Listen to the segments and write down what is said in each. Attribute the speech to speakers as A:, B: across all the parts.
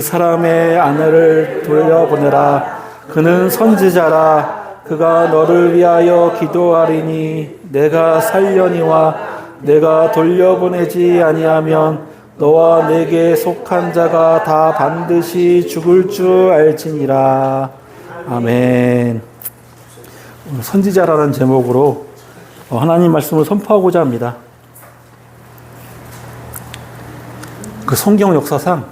A: 사람의 아내를 돌려보내라. 그는 선지자라. 그가 너를 위하여 기도하리니 내가 살려니와 내가 돌려보내지 아니하면 너와 내게 속한 자가 다 반드시 죽을 줄 알지니라. 아멘. 오늘 선지자라는 제목으로 하나님 말씀을 선포하고자 합니다. 그 성경 역사상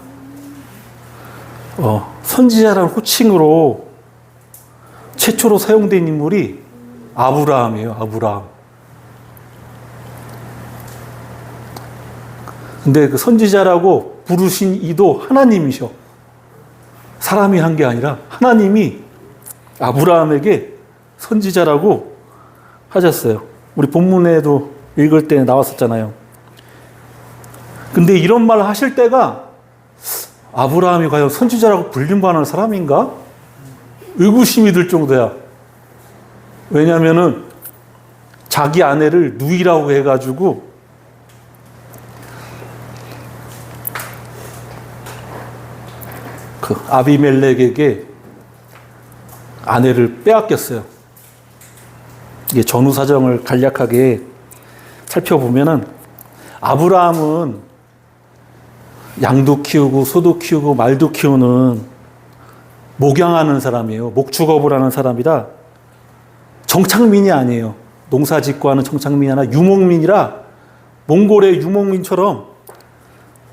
A: 선지자라는 호칭으로 최초로 사용된 인물이 아브라함이에요. 아브라함. 근데 그 선지자라고 부르신 이도 하나님이셔. 사람이 한 게 아니라 하나님이 아브라함에게 선지자라고 하셨어요. 우리 본문에도 읽을 때 나왔었잖아요. 근데 이런 말을 하실 때가 아브라함이 과연 선지자라고 불림받는 사람인가? 의구심이 들 정도야. 왜냐면은 자기 아내를 누이라고 해가지고 그 아비멜렉에게 아내를 빼앗겼어요. 이게 전후 사정을 간략하게 살펴보면은 아브라함은 양도 키우고 소도 키우고 말도 키우는 목양하는 사람이에요. 목축업을 하는 사람이라 정착민이 아니에요. 농사 짓고 하는 정착민이 아니라 유목민이라 몽골의 유목민처럼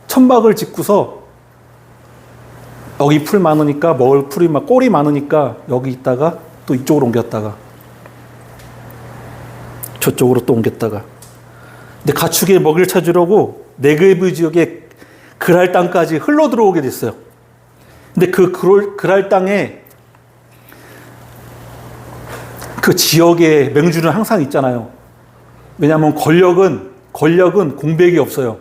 A: 천막을 짓고서 여기 풀 많으니까 먹을 풀이 막 꼴이 많으니까 여기 있다가 또 이쪽으로 옮겼다가 저쪽으로 또 옮겼다가. 근데 가축의 먹이를 찾으려고 네게브 지역에 그랄 땅까지 흘러 들어오게 됐어요. 근데 그 그랄 땅에 그 지역의 맹주는 항상 있잖아요. 왜냐하면 권력은 공백이 없어요.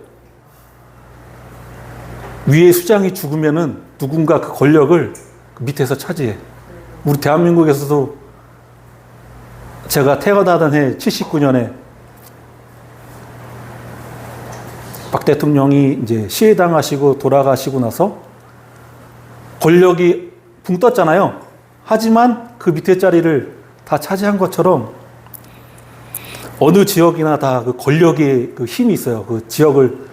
A: 위에 수장이 죽으면은 누군가 그 권력을 밑에서 차지해. 우리 대한민국에서도 제가 태어나던 해 79년에 박 대통령이 이제 시해당하시고 돌아가시고 나서 권력이 붕 떴잖아요. 하지만 그 밑에 자리를 다 차지한 것처럼 어느 지역이나 다 그 권력의 그 힘이 있어요. 그 지역을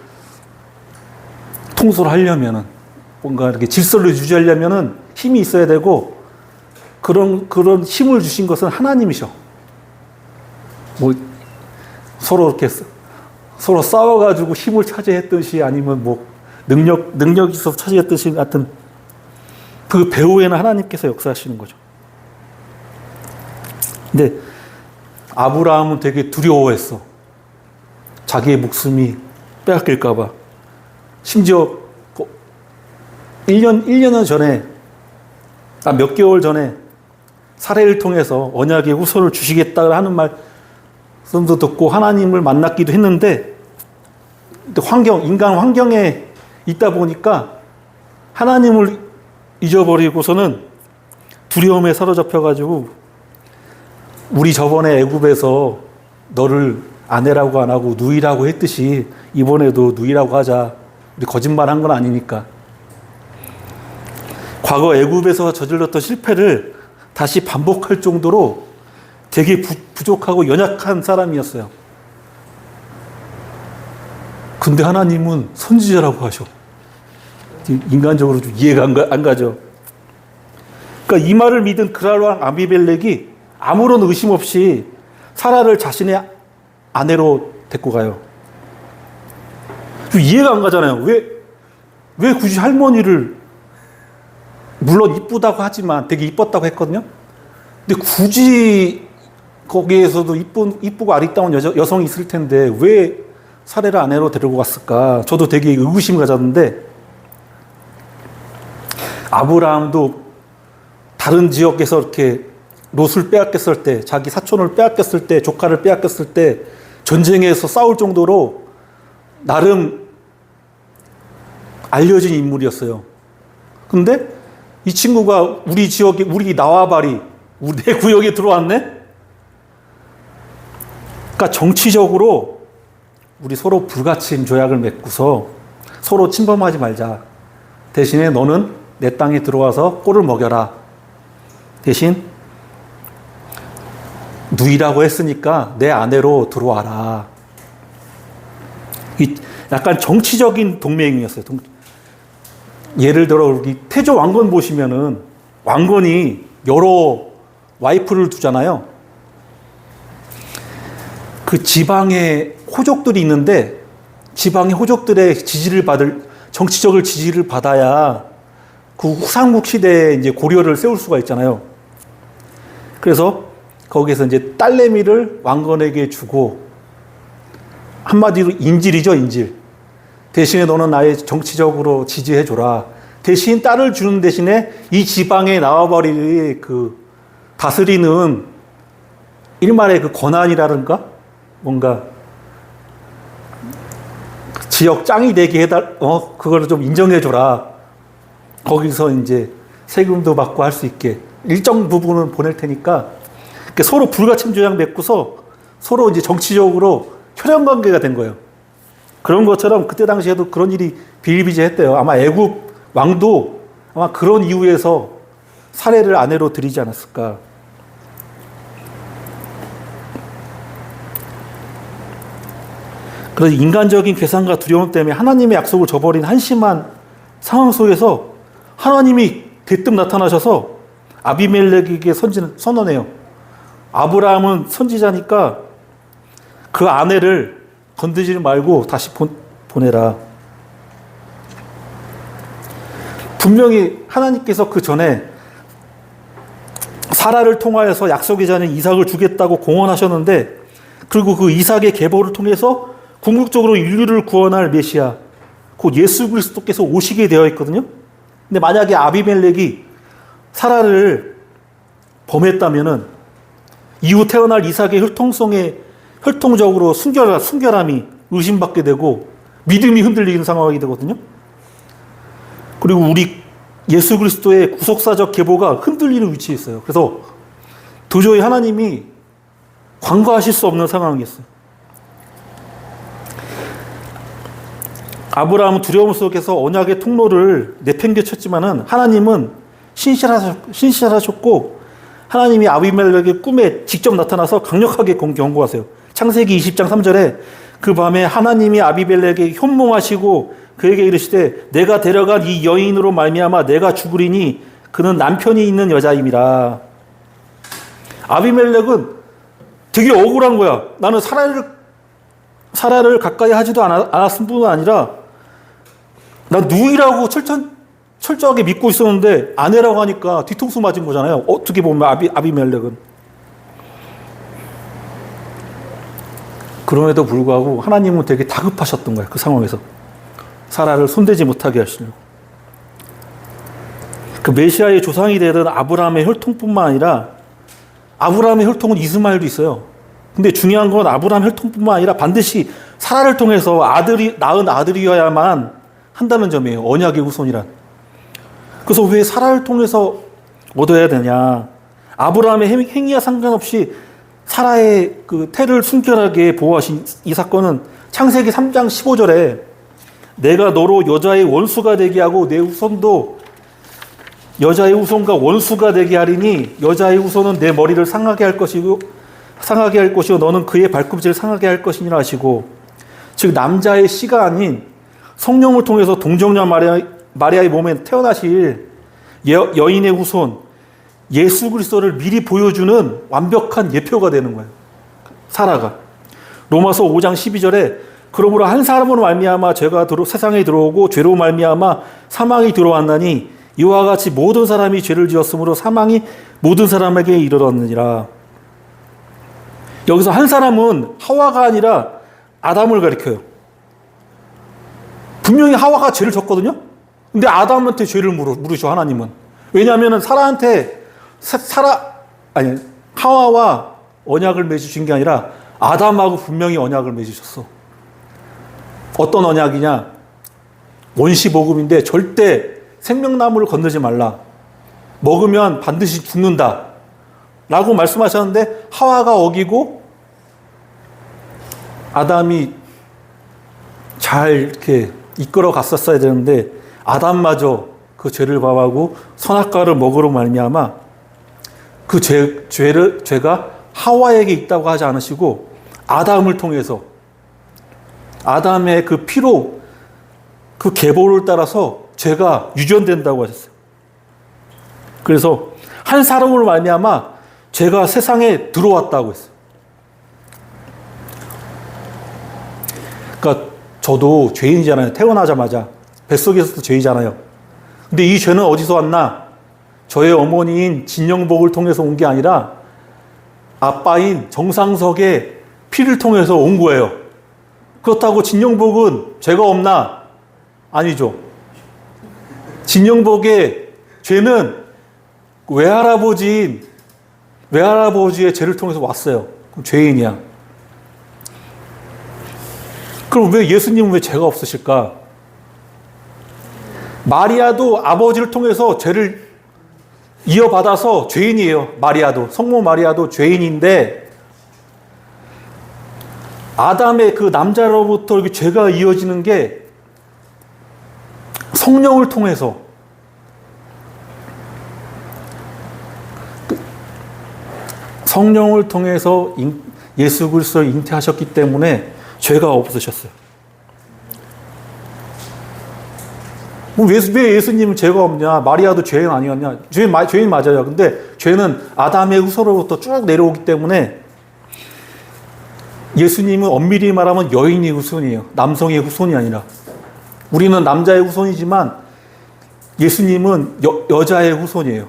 A: 통솔 하려면은 뭔가 이렇게 질서를 유지하려면은 힘이 있어야 되고 그런 힘을 주신 것은 하나님이셔. 뭐 서로 이렇게 서로 싸워가지고 힘을 차지했듯이 아니면 뭐 능력이 있어서 차지했듯이 같은 그 배후에는 하나님께서 역사하시는 거죠. 근데 아브라함은 되게 두려워했어. 자기의 목숨이 빼앗길까봐. 심지어 1년 전에, 몇 개월 전에 사례를 통해서 언약의 후손을 주시겠다 하는 말씀도 듣고 하나님을 만났기도 했는데 인간 환경에 있다 보니까 하나님을 잊어버리고서는 두려움에 사로잡혀가지고 우리 저번에 애굽에서 너를 아내라고 안 하고 누이라고 했듯이 이번에도 누이라고 하자. 우리 거짓말한 건 아니니까. 과거 애굽에서 저질렀던 실패를 다시 반복할 정도로 되게 부족하고 연약한 사람이었어요. 근데 하나님은 선지자라고 하셔. 인간적으로 좀 이해가 안 가죠. 그러니까 이 말을 믿은 그랄왕 아비멜렉이 아무런 의심 없이 사라를 자신의 아내로 데리고 가요. 좀 이해가 안 가잖아요. 왜 굳이 할머니를, 물론 이쁘다고 하지만 되게 이뻤다고 했거든요. 근데 굳이 거기에서도 이쁘고 아리따운 여성이 있을 텐데 왜 사례를 아내로 데리고 갔을까? 저도 되게 의구심 가졌는데 아브라함도 다른 지역에서 이렇게 롯을 빼앗겼을 때, 자기 사촌을 빼앗겼을 때, 조카를 빼앗겼을 때 전쟁에서 싸울 정도로 나름 알려진 인물이었어요. 근데 이 친구가 우리 지역에, 우리 나와바리, 내 구역에 들어왔네? 그러니까 정치적으로 우리 서로 불가침 조약을 맺고서 서로 침범하지 말자. 대신에 너는 내 땅에 들어와서 꼴을 먹여라. 대신 누이라고 했으니까 내 아내로 들어와라. 약간 정치적인 동맹이었어요. 예를 들어 태조 왕건 보시면은 왕건이 여러 와이프를 두잖아요. 그 지방에 호족들이 있는데 지방의 호족들의 정치적을 지지를 받아야 그 후삼국 시대에 이제 고려를 세울 수가 있잖아요. 그래서 거기에서 이제 딸내미를 왕건에게 주고, 한마디로 인질이죠, 인질. 대신에 너는 나의 정치적으로 지지해줘라. 대신 딸을 주는 대신에 이 지방에 나와버릴 그 다스리는 일말의 그 권한이라든가 뭔가 지역 짱이 되게 그거를 좀 인정해줘라. 거기서 이제 세금도 받고 할 수 있게 일정 부분은 보낼 테니까, 서로 불가침 조약 맺고서 서로 이제 정치적으로 혈연 관계가 된 거예요. 그런 것처럼 그때 당시에도 그런 일이 비일비재했대요. 아마 애굽 왕도 아마 그런 이유에서 사례를 아내로 들이지 않았을까. 그래서 인간적인 계산과 두려움 때문에 하나님의 약속을 저버린 한심한 상황 속에서 하나님이 대뜸 나타나셔서 아비멜렉에게 선언해요. 아브라함은 선지자니까 그 아내를 건드리지 말고 다시 보내라. 분명히 하나님께서 그 전에 사라를 통하여서 약속의 자녀 이삭을 주겠다고 공언하셨는데, 그리고 그 이삭의 계보를 통해서 궁극적으로 인류를 구원할 메시아, 곧 예수 그리스도께서 오시게 되어 있거든요. 근데 만약에 아비멜렉이 사라를 범했다면은 이후 태어날 이삭의 혈통적으로 순결함이 의심받게 되고 믿음이 흔들리는 상황이 되거든요. 그리고 우리 예수 그리스도의 구속사적 계보가 흔들리는 위치에 있어요. 그래서 도저히 하나님이 관과하실 수 없는 상황이었어요. 아브라함은 두려움 속에서 언약의 통로를 내팽개쳤지만은 하나님은 신실하셨고, 하나님이 아비멜렉의 꿈에 직접 나타나서 강력하게 경고하세요. 창세기 20장 3절에 그 밤에 하나님이 아비멜렉에게 현몽하시고 그에게 이르시되 내가 데려간 이 여인으로 말미암아 내가 죽으리니 그는 남편이 있는 여자임이라. 아비멜렉은 되게 억울한 거야. 나는 사라를 가까이 하지도 않았을 뿐만 아니라 나 누이라고 철저하게 믿고 있었는데 아내라고 하니까 뒤통수 맞은 거잖아요. 어떻게 보면 아비멜렉은. 그럼에도 불구하고 하나님은 되게 다급하셨던 거예요. 그 상황에서. 사라를 손대지 못하게 하시려고. 그 메시아의 조상이 되던 아브라함의 혈통뿐만 아니라, 아브라함의 혈통은 이스마엘도 있어요. 근데 중요한 건 아브라함 혈통뿐만 아니라 반드시 사라를 통해서 낳은 아들이어야만 한다는 점이에요. 언약의 후손이란. 그래서 왜 사라를 통해서 얻어야 되냐. 아브라함의 행위와 상관없이 사라의 그 태를 순결하게 보호하신 이 사건은 창세기 3장 15절에 내가 너로 여자의 원수가 되게 하고 내 후손도 여자의 후손과 원수가 되게 하리니 여자의 후손은 내 머리를 상하게 할 것이고 너는 그의 발꿈치를 상하게 할 것이니라 하시고, 즉 남자의 씨가 아닌 성령을 통해서 동정녀 마리아의 몸에 태어나실 여인의 후손 예수 그리스도를 미리 보여주는 완벽한 예표가 되는 거예요. 사라가. 로마서 5장 12절에 그러므로 한 사람으로 말미암아 죄가 세상에 들어오고 죄로 말미암아 사망이 들어왔나니 이와 같이 모든 사람이 죄를 지었으므로 사망이 모든 사람에게 이르렀느니라. 여기서 한 사람은 하와가 아니라 아담을 가리켜요. 분명히 하와가 죄를 졌거든요. 근데 아담한테 죄를 물으셔 하나님은. 왜냐하면 하와와 언약을 맺으신 게 아니라 아담하고 분명히 언약을 맺으셨어. 어떤 언약이냐? 원시복음인데 절대 생명나무를 건드지 말라. 먹으면 반드시 죽는다. 라고 말씀하셨는데 하와가 어기고 아담이 잘 이렇게 이끌어 갔었어야 되는데 아담마저 그 죄를 범하고 선악과를 먹으로 말미암아 그 죄가 하와에게 있다고 하지 않으시고 아담을 통해서 아담의 그 피로 그 계보를 따라서 죄가 유전된다고 하셨어요. 그래서 한 사람으로 말미암아 죄가 세상에 들어왔다고 했어요. 그러니까 저도 죄인이잖아요. 태어나자마자 뱃속에서도 죄이잖아요. 근데 이 죄는 어디서 왔나? 저의 어머니인 진영복을 통해서 온 게 아니라 아빠인 정상석의 피를 통해서 온 거예요. 그렇다고 진영복은 죄가 없나? 아니죠. 진영복의 죄는 외할아버지의 죄를 통해서 왔어요. 그럼 죄인이야. 그럼 왜 예수님은 왜 죄가 없으실까? 마리아도 아버지를 통해서 죄를 이어받아서 죄인이에요. 마리아도. 성모 마리아도 죄인인데 아담의 그 남자로부터 이렇게 죄가 이어지는 게 성령을 통해서 예수 그리스도를 잉태하셨기 때문에 죄가 없으셨어요. 왜 예수님은 죄가 없냐? 마리아도 죄인 아니었냐? 죄인 맞아요. 근데 죄는 아담의 후손으로부터 쭉 내려오기 때문에 예수님은 엄밀히 말하면 여인의 후손이에요. 남성의 후손이 아니라. 우리는 남자의 후손이지만 예수님은 여자의 후손이에요.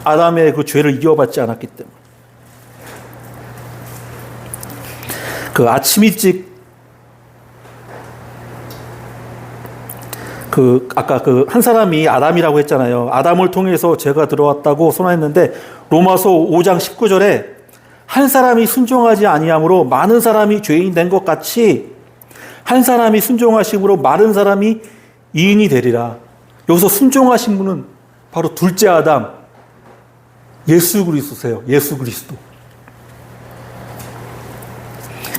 A: 아담의 그 죄를 이어받지 않았기 때문에. 그 아침 일찍 아까 한 사람이 아담이라고 했잖아요. 아담을 통해서 죄가 들어왔다고 선언했는데 로마서 5장 19절에 한 사람이 순종하지 아니함으로 많은 사람이 죄인 된 것 같이 한 사람이 순종하심으로 많은 사람이 이인이 되리라. 여기서 순종하신 분은 바로 둘째 아담, 예수 그리스도세요. 예수 그리스도.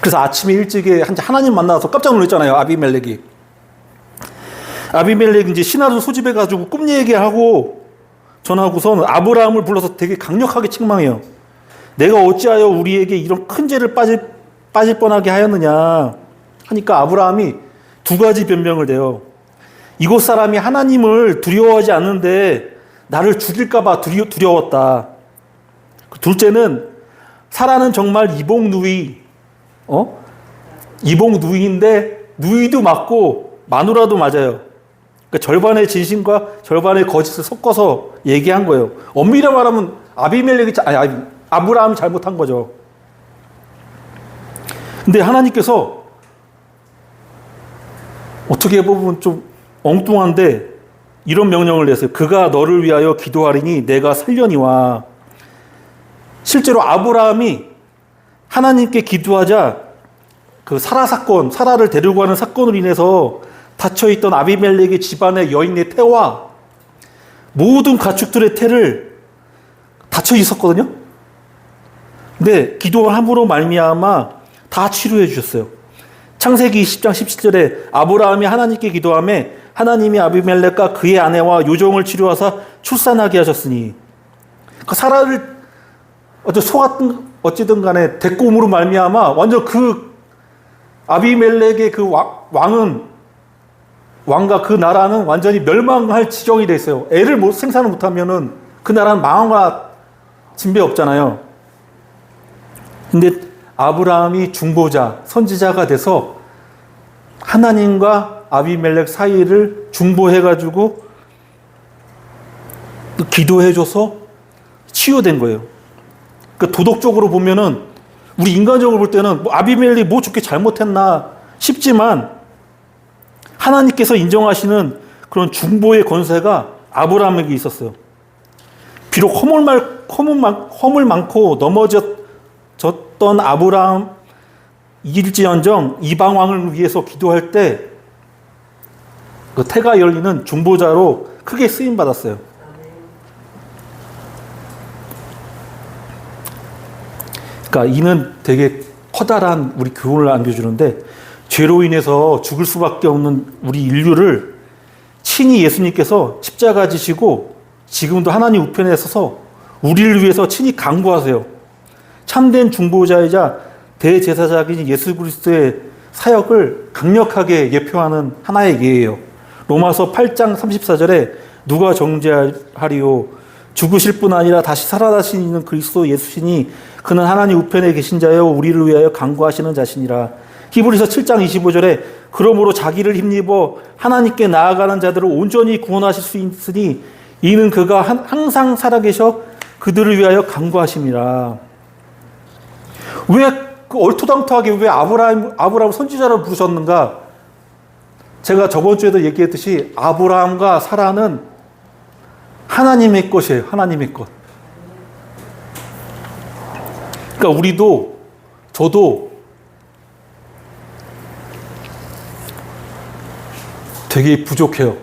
A: 그래서 아침에 일찍에 하나님 만나서 깜짝 놀랐잖아요. 아비멜렉이 이제 신하를 소집해가지고 꿈 얘기하고 전하고선 아브라함을 불러서 되게 강력하게 책망해요. 내가 어찌하여 우리에게 이런 큰 죄를 빠질 뻔하게 하였느냐 하니까 아브라함이 두 가지 변명을 대요. 이곳 사람이 하나님을 두려워하지 않는데 나를 죽일까봐 두려웠다. 둘째는 사라는 정말 이복누이인데 누이도 맞고 마누라도 맞아요. 그러니까 절반의 진심과 절반의 거짓을 섞어서 얘기한 거예요. 엄밀히 말하면 아브라함이 잘못한 거죠. 근데 하나님께서 어떻게 보면 좀 엉뚱한데 이런 명령을 내세요. 그가 너를 위하여 기도하리니 내가 살려니와. 실제로 아브라함이 하나님께 기도하자 그 사라를 데리고 가는 사건으로 인해서 닫혀있던 아비멜렉의 집안의 여인의 태와 모든 가축들의 태를 닫혀 있었거든요. 근데 기도함으로 말미암아 다 치료해 주셨어요. 창세기 20장 17절에 아브라함이 하나님께 기도하며 하나님이 아비멜렉과 그의 아내와 요종을 치료하사 출산하게 하셨으니, 그 사라를 어찌든 간에 데리고 오므로 말미암아 완전 그 아비멜렉의 그 왕과 그 나라는 완전히 멸망할 지경이 돼 있어요. 애를 생산을 못하면은 그 나라는 망한과 진배 없잖아요. 근데 아브라함이 중보자, 선지자가 돼서 하나님과 아비멜렉 사이를 중보해가지고 기도해줘서 치유된 거예요. 그러니까 도덕적으로 보면은, 우리 인간적으로 볼 때는 아비멜렉이 뭐 좋게 잘못했나 싶지만 하나님께서 인정하시는 그런 중보의 권세가 아브라함에게 있었어요. 비록 허물 많고 넘어졌던 아브라함 일지언정 이방 왕을 위해서 기도할 때 그 태가 열리는 중보자로 크게 쓰임 받았어요. 그러니까 이는 되게 커다란 우리 교훈을 안겨주는데, 죄로 인해서 죽을 수밖에 없는 우리 인류를 친히 예수님께서 십자가 지시고 지금도 하나님 우편에 서서 우리를 위해서 친히 간구하세요. 참된 중보자이자 대제사장인 예수 그리스도의 사역을 강력하게 예표하는 하나의 예예요. 로마서 8장 34절에 누가 정죄하리요? 죽으실 뿐 아니라 다시 살아나시는 그리스도 예수시니 그는 하나님 우편에 계신 자여 우리를 위하여 간구하시는 자시니라. 히브리서 7장 25절에 그러므로 자기를 힘입어 하나님께 나아가는 자들을 온전히 구원하실 수 있으니 이는 그가 항상 살아계셔 그들을 위하여 간구하심이라. 왜 얼토당토하게 왜 아브라함 선지자로 부르셨는가? 제가 저번 주에도 얘기했듯이 아브라함과 사라는 하나님의 것이에요. 하나님의 것. 그러니까 우리도 저도 되게 부족해요.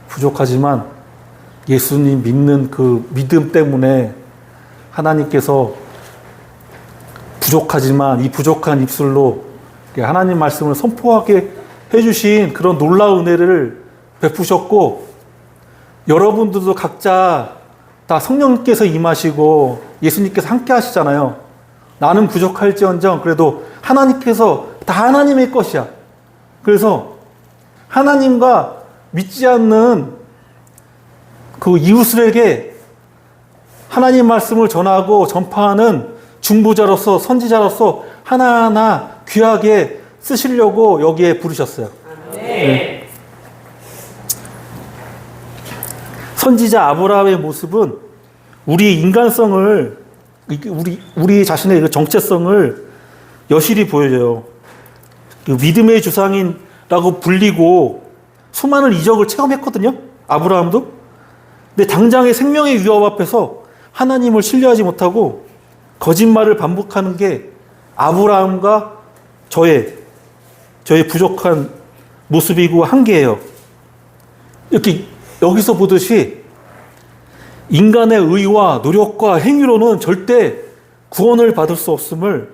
A: 부족하지만 예수님 믿는 그 믿음 때문에 하나님께서 부족하지만 이 부족한 입술로 하나님 말씀을 선포하게 해주신 그런 놀라운 은혜를 베푸셨고, 여러분들도 각자 다 성령님께서 임하시고 예수님께서 함께 하시잖아요. 나는 부족할지언정 그래도 하나님께서 다 하나님의 것이야. 그래서 하나님과 믿지 않는 그 이웃들에게 하나님 말씀을 전하고 전파하는 중보자로서 선지자로서 하나하나 귀하게 쓰시려고 여기에 부르셨어요. 네. 선지자 아브라함의 모습은 우리 인간성을, 우리 자신의 정체성을 여실히 보여줘요. 그 믿음의 주상인라고 불리고 수많은 이적을 체험했거든요. 아브라함도. 근데 당장의 생명의 위협 앞에서 하나님을 신뢰하지 못하고 거짓말을 반복하는 게 아브라함과 저의 부족한 모습이고 한계예요. 이렇게 여기서 보듯이 인간의 의와 노력과 행위로는 절대 구원을 받을 수 없음을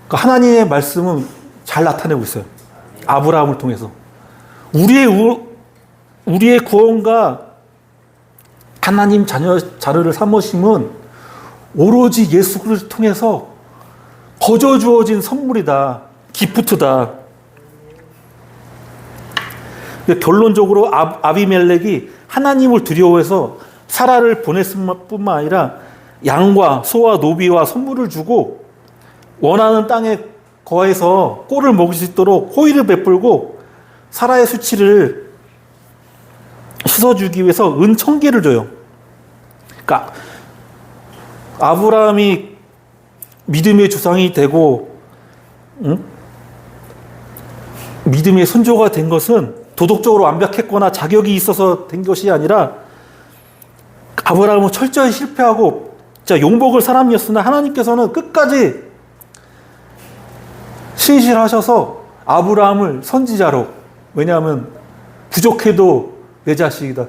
A: 하나님의 말씀은 잘 나타내고 있어요. 아브라함을 통해서. 우리의 구원과 하나님 자녀를 삼으심은 오로지 예수 그리스도를 통해서 거저 주어진 선물이다. 기프트다. 결론적으로 아비멜렉이 하나님을 두려워해서 사라를 보냈을 뿐만 아니라 양과 소와 노비와 선물을 주고 원하는 땅에 거해서 꼴을 먹을 수 있도록 호의를 베풀고 사라의 수치를 씻어주기 위해서 은 1000개를 줘요. 그러니까 아브라함이 믿음의 조상이 되고 믿음의 선조가 된 것은 도덕적으로 완벽했거나 자격이 있어서 된 것이 아니라 아브라함은 철저히 실패하고 용복을 사람이었으나 하나님께서는 끝까지 신실하셔서 아브라함을 선지자로, 왜냐하면 부족해도 내 자식이다.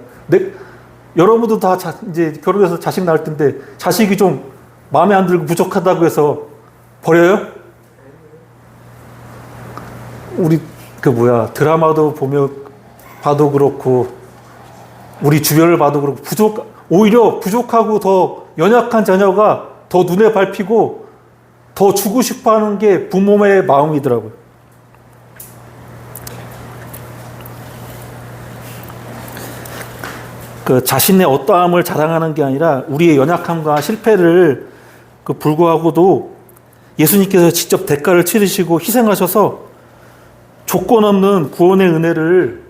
A: 여러분도 다 이제 결혼해서 자식 낳을 텐데 자식이 좀 마음에 안 들고 부족하다고 해서 버려요? 우리 드라마도 봐도 그렇고 우리 주변을 봐도 그렇고 오히려 부족하고 더 연약한 자녀가 더 눈에 밟히고 더 주고 싶어하는 게 부모의 마음이더라고요. 자신의 어떠함을 자랑하는 게 아니라 우리의 연약함과 실패를 불구하고도 예수님께서 직접 대가를 치르시고 희생하셔서 조건 없는 구원의 은혜를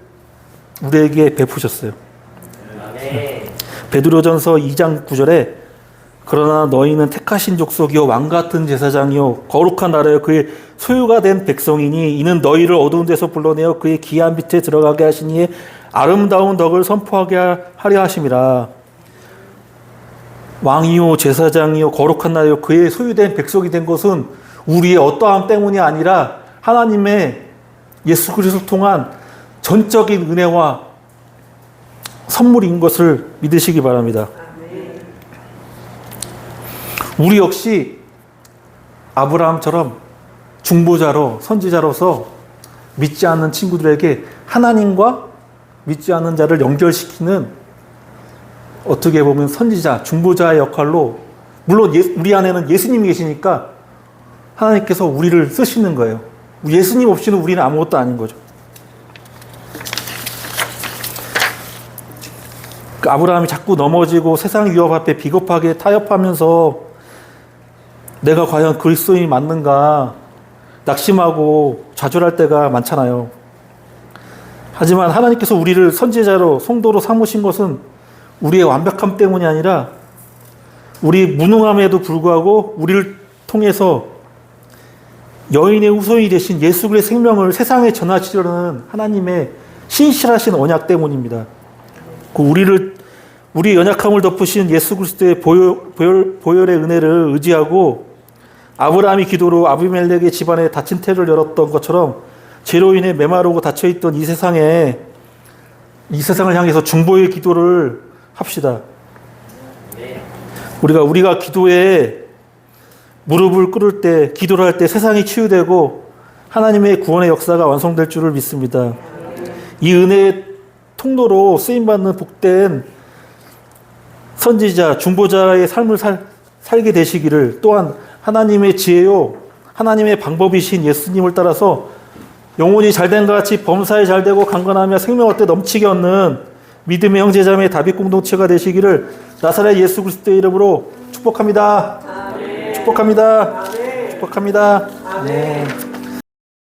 A: 우리에게 베푸셨어요. 베드로전서 2장 9절에 그러나 너희는 택하신 족속이요 왕같은 제사장이요 거룩한 나라요 그의 소유가 된 백성이니 이는 너희를 어두운 데서 불러내어 그의 기한 빛에 들어가게 하시니 아름다운 덕을 선포하게 하려 하심이라. 왕이요 제사장이요 거룩한 나라요 그의 소유된 백성이 된 것은 우리의 어떠함 때문이 아니라 하나님의 예수 그리스도를 통한 전적인 은혜와 선물인 것을 믿으시기 바랍니다. 우리 역시 아브라함처럼 중보자로 선지자로서 믿지 않는 친구들에게 하나님과 믿지 않는 자를 연결시키는 어떻게 보면 선지자, 중보자의 역할로 물론 우리 안에는 예수님이 계시니까 하나님께서 우리를 쓰시는 거예요. 예수님 없이는 우리는 아무것도 아닌 거죠. 아브라함이 자꾸 넘어지고 세상 위협 앞에 비겁하게 타협하면서 내가 과연 그리스도인이 맞는가 낙심하고 좌절할 때가 많잖아요. 하지만 하나님께서 우리를 선지자로 성도로 삼으신 것은 우리의 완벽함 때문이 아니라 우리 무능함에도 불구하고 우리를 통해서 여인의 후손이 되신 예수 그리스도의 생명을 세상에 전하시려는 하나님의 신실하신 언약 때문입니다. 우리의 연약함을 덮으신 예수 그리스도의 보혈의 은혜를 의지하고 아브라함이 기도로 아비멜렉의 집안에 닫힌 태를 열었던 것처럼 죄로 인해 메마르고 닫혀있던 이 세상을 향해서 중보의 기도를 합시다. 우리가 기도에 무릎을 꿇을 때, 기도를 할 때 세상이 치유되고 하나님의 구원의 역사가 완성될 줄을 믿습니다. 이 은혜의 통로로 쓰임받는 복된 선지자, 중보자의 삶을 살게 되시기를, 또한 하나님의 지혜요 하나님의 방법이신 예수님을 따라서 영혼이 잘된 것 같이 범사에 잘되고 강건하며 생명 얻되 넘치게 얻는 믿음의 형제자매 다윗 공동체가 되시기를 나사렛 예수 그리스도의 이름으로 축복합니다. 축복합니다. 축복합니다. 네.